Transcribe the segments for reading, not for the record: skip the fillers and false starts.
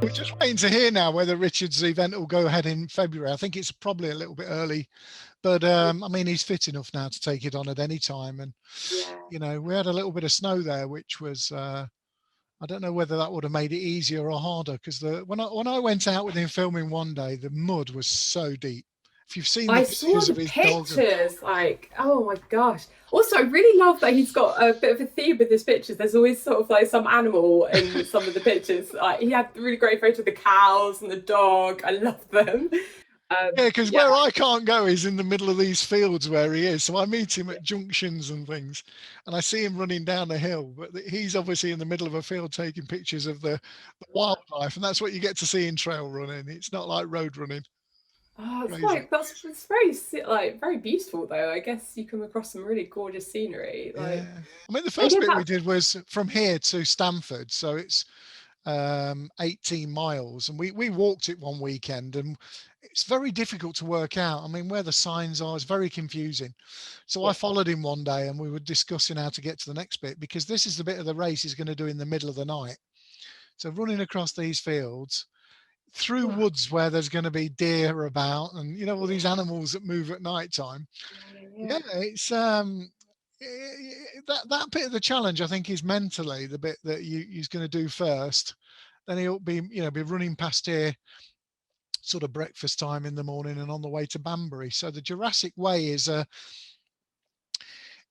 We're just waiting to hear now whether Richard's event will go ahead in February. I think it's probably a little bit early, but I mean, he's fit enough now to take it on at any time. And, Yeah. you know, we had a little bit of snow there, which was, I don't know whether that would have made it easier or harder, because when I went out with him filming one day, the mud was so deep. If you've seen the I saw pictures the of his dog, pictures, like, oh my gosh. Also, I really love that he's got a bit of a theme with his pictures. There's always sort of like some animal in some of the pictures. Like he had a really great photo of the cows and the dog. I love them. yeah, because Yeah. where I can't go is in the middle of these fields where he is. So I meet him at junctions and things, and I see him running down the hill. But he's obviously in the middle of a field taking pictures of the wildlife, and that's what you get to see in trail running. It's not like road running. Oh, it's Crazy. like it's very like very beautiful though. I guess you come across some really gorgeous scenery. Like, Yeah. I mean, the I first guess bit we that's did was from here to Stamford. So it's 18 miles, and we walked it one weekend, and it's very difficult to work out. I mean, where the signs are is very confusing. So I yeah. followed him one day, and we were discussing how to get to the next bit, because this is the bit of the race he's going to do in the middle of the night. So running across these fields through Oh, woods where there's going to be deer about, and you know, all yeah. these animals that move at night time. Yeah, yeah, Yeah, yeah. it's that bit of the challenge, I think, is mentally the bit that he's going to do first. Then he'll be, you know, be running past here sort of breakfast time in the morning and on the way to Banbury. So the Jurassic Way is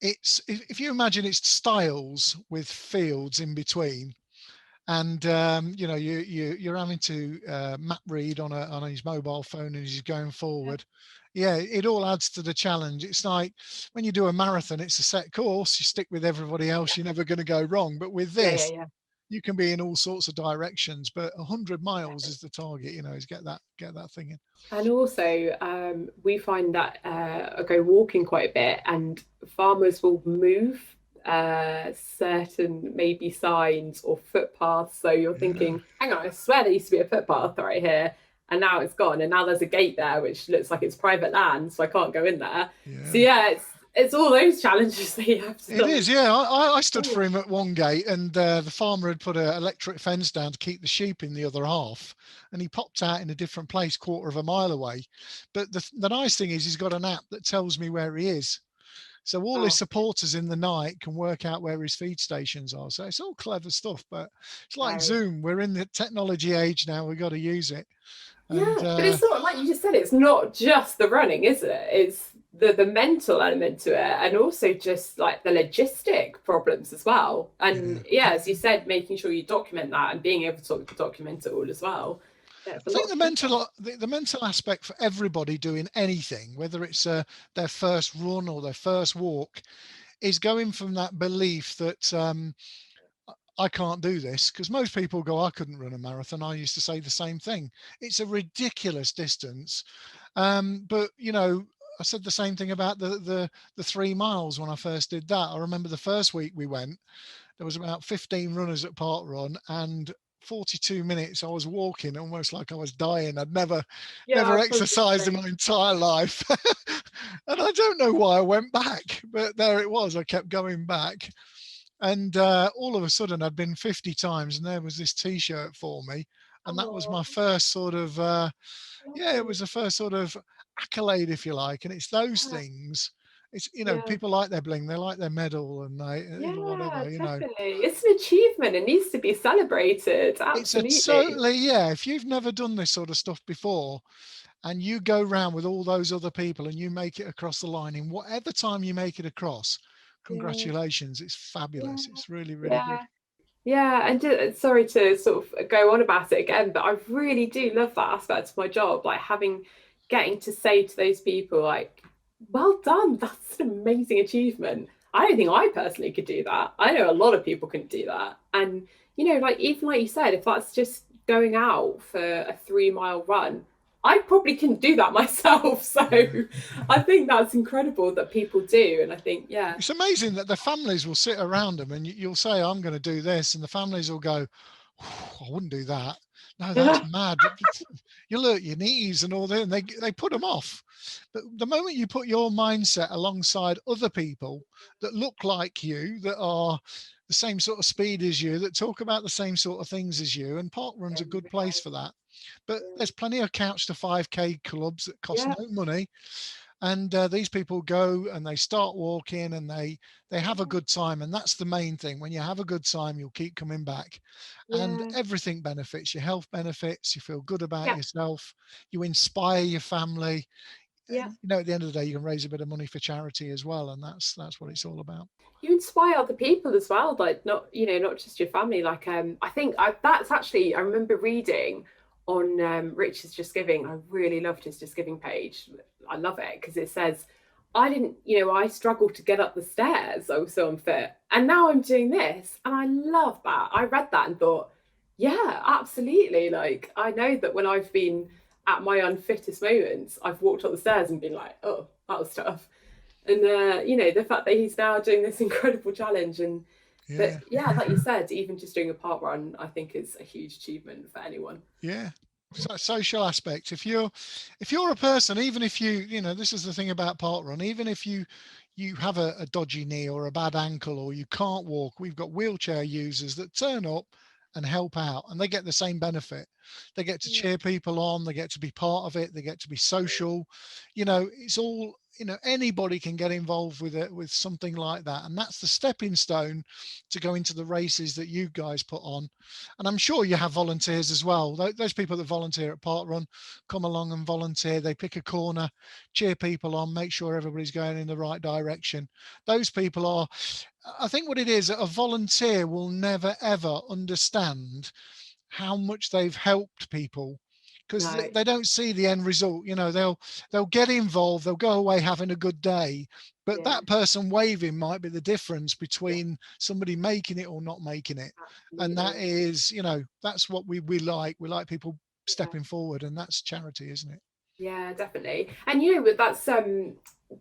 it's, if you imagine, it's stiles with fields in between, and you know, you're having to map read on his mobile phone as he's going Yeah. forward. Yeah, it all adds to the challenge. It's like when you do a marathon, it's a set course, you stick with everybody else, you're never going to go wrong. But with Yeah, yeah, this, yeah. you can be in all sorts of directions, but 100 miles is the target, you know, is get that thing in. And also, we find that I go walking quite a bit, and farmers will move certain maybe signs or footpaths. So you're Yeah, thinking, hang on, I swear there used to be a footpath right here, and now it's gone, and now there's a gate there which looks like it's private land, so I can't go in there. So yeah. yeah, it's all those challenges that you have to It sort of. is, yeah. I stood Oh, for him at one gate, and the farmer had put an electric fence down to keep the sheep in the other half, and he popped out in a different place, quarter of a mile away. But the nice thing is, he's got an app that tells me where he is, so all his oh, supporters in the night can work out where his feed stations are. So it's all clever stuff, but it's like very. Zoom. We're in the technology age now. We've got to use it, and Yeah, but it's not like you just said. It's not just the running, is it? It's the mental element to it, and also just like the logistic problems as well. And yeah. yeah, as you said, making sure you document that and being able to document it all as well. Yeah, it's a I think lot the to think about. mental aspect for everybody doing anything, whether it's their first run or their first walk, is going from that belief that I can't do this, because most people go, I couldn't run a marathon. I used to say the same thing. It's a ridiculous distance, but you know. I said the same thing about the 3 miles when I first did that. I remember the first week we went, there was about 15 runners at Park Run, and 42 minutes I was walking almost like I was dying. I'd Yeah, never I probably the exercised in same. my entire life. And I don't know why I went back, but there it was. I kept going back. And all of a sudden I'd been 50 times, and there was this t-shirt for me. And that was Oh, my first sort of, yeah, it lovely. was the first sort of accolade, if you like. And it's those Yeah, things. It's, you know, yeah. people like their bling, they like their medal, and they, Yeah, whatever, you know. definitely. It's an achievement. It needs to be celebrated. It's a Absolutely. totally, yeah. If you've never done this sort of stuff before, and you go round with all those other people and you make it across the line in whatever time you make it across, Yeah, congratulations. It's yeah, fabulous. It's really, really good. yeah. Yeah, and sorry to sort of go on about it again, but I really do love that aspect of my job, like getting to say to those people, like, well done, that's an amazing achievement. I don't think I personally could do that. I know a lot of people can do that. And, like even like you said, if that's just going out for a 3 mile run, I probably couldn't do that myself. So Yeah. I think that's incredible that people do. And I think, yeah, It's amazing that the families will sit around them, and you'll say, I'm going to do this. And the families will go, I wouldn't do that. No, that's mad. You'll hurt your knees and all that, and they put them off. But the moment you put your mindset alongside other people that look like you, that are the same sort of speed as you, that talk about the same sort of things as you, and Parkrun's a good place for that. But there's plenty of couch to 5K clubs that cost Yeah, no money, and these people go and they start walking and they have a good time, and that's the main thing. When you have a good time, you'll keep coming back, and yeah, everything benefits. Your health benefits, you feel good about yeah, yourself, you inspire your family, yeah. and at the end of the day you can raise a bit of money for charity as well, and that's what it's all about. You inspire other people as well, like not, not just your family. Like I think that's actually, I remember reading on Rich's Just Giving. I really loved his Just Giving page. I love it because it says, I didn't, I struggled to get up the stairs, I was so unfit, and now I'm doing this, and I love that. I read that and thought, yeah, absolutely. Like I know that when I've been at my unfittest moments, I've walked up the stairs and been like, oh, that was tough. And the fact that he's now doing this incredible challenge, and Yeah, but yeah, like you said, even just doing a park run, I think is a huge achievement for anyone. yeah. So social aspect, if you're a person, even if this is the thing about parkrun, even if you have a dodgy knee or a bad ankle or you can't walk, we've got wheelchair users that turn up and help out, and they get the same benefit. They get to Yeah, cheer people on, they get to be part of it, they get to be social. It's all, anybody can get involved with it, with something like that, and that's the stepping stone to go into the races that you guys put on. And I'm sure you have volunteers as well. Those people that volunteer at parkrun come along and volunteer. They pick a corner, cheer people on, make sure everybody's going in the right direction. Those people are, I think what it is, a volunteer will never ever understand how much they've helped people, because no, they don't see the end result. They'll get involved, they'll go away having a good day, but yeah, that person waving might be the difference yeah, between somebody making it or not making it. And that absolutely, is, that's what we like. We like people yeah. stepping forward, and that's charity, isn't it? Yeah, definitely. And but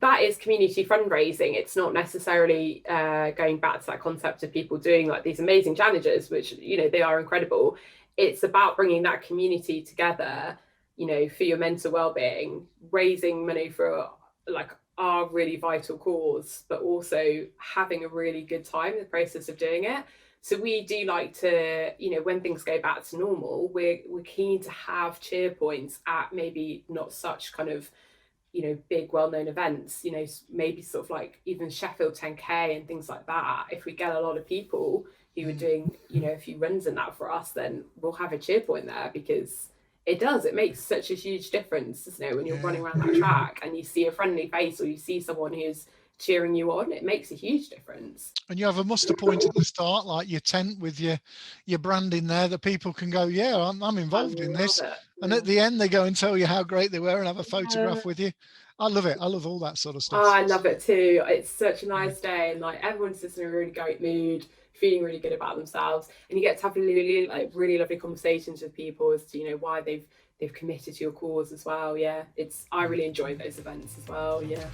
that is community fundraising. It's not necessarily going back to that concept of people doing like these amazing challenges, which they are incredible. It's about bringing that community together, for your mental well-being, raising money for like our really vital cause, but also having a really good time in the process of doing it. So we do like to, when things go back to normal, we're keen to have cheer points at maybe not such kind of, big well-known events, maybe sort of like even Sheffield 10K and things like that. If we get a lot of people who are Mm. doing, a few runs in that for us, then we'll have a cheer point there, because it makes such a huge difference, doesn't it? When you're running Yeah. around that track and you see a friendly face or you see someone who's cheering you on, it makes a huge difference. And you have a muster point at the start, like your tent with your branding there, that people can go, yeah, I'm I involved in love this. it. And at Yeah. the end, they go and tell you how great they were and have a Yeah. photograph with you. I love it. I love all that sort of Oh, stuff. I love it too. It's such a Yeah. nice day, and like everyone's just in a really great mood, feeling really good about themselves, and you get to have really, like really lovely conversations with people as to why they've committed to your cause as well. Yeah, I Yeah. really enjoy those events as well. Yeah.